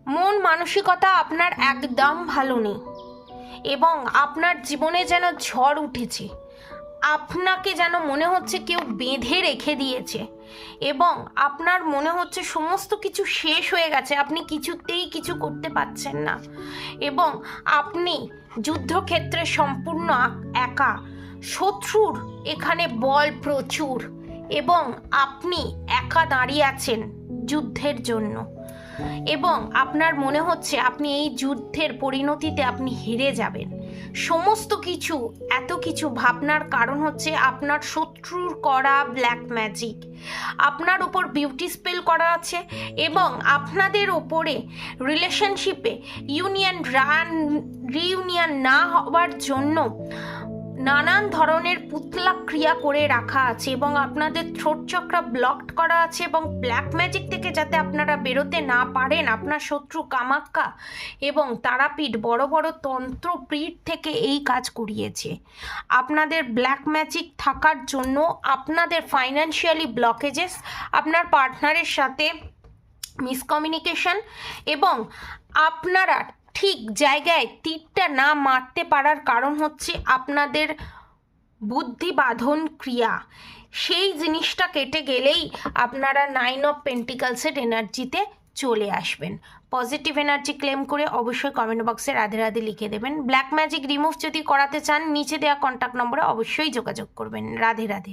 মন মানসিকতা আপনার একদম ভালো নেই এবং আপনার জীবনে যেন ঝড় উঠেছে। আপনাকে যেন মনে হচ্ছে কেউ বেঁধে রেখে দিয়েছে এবং আপনার মনে হচ্ছে সমস্ত কিছু শেষ হয়ে গেছে, আপনি কিছুতেই কিছু করতে পারছেন না এবং আপনি যুদ্ধক্ষেত্রে সম্পূর্ণ একা। শত্রুর এখানে বল প্রচুর এবং আপনি একা দাঁড়িয়ে আছেন যুদ্ধের জন্য এবং আপনার মনে হচ্ছে আপনি এই যুদ্ধের পরিণতিতে আপনি হেরে যাবেন। সমস্ত কিছু এত কিছু ভাবনার কারণ হচ্ছে আপনার শত্রুর করা ব্ল্যাক ম্যাজিক, আপনার উপর বিউটি স্পেল করা আছে এবং আপনাদের ওপরে রিলেশনশিপে রিইউনিয়ন না হওয়ার জন্য নানান ধরনের পুতলা ক্রিয়া করে রাখা আছে এবং আপনাদের থ্রোট চক্র ব্লকড করা আছে এবং ব্ল্যাক ম্যাজিক থেকে যাতে আপনারা বেরোতে না পারেন, আপনার শত্রু কামাক্কা এবং তারাপীঠ বড় বড় তন্ত্রপীঠ থেকে এই কাজ করিয়েছে। আপনাদের ব্ল্যাক ম্যাজিক থাকার জন্য আপনাদের ফাইন্যান্সিয়ালি ব্লকেজেস, আপনার পার্টনারের সাথে মিসকমিউনিকেশন এবং আপনারা ঠিক জায়গায় তীরটা না মারতে পারার কারণ হচ্ছে আপনাদের বুদ্ধি বাঁধন ক্রিয়া। সেই জিনিসটা কেটে গেলেই আপনারা 9 অফ পেন্টিকালসের এনার্জিতে চলে আসবেন। পজিটিভ এনার্জি ক্লেম করে অবশ্যই কমেন্ট বক্সে রাধে রাধে লিখে দেবেন। ব্ল্যাক ম্যাজিক রিমুভ যদি করাতে চান নিচে দেওয়া কন্ট্যাক্ট নম্বরে অবশ্যই যোগাযোগ করবেন। রাধে রাধে।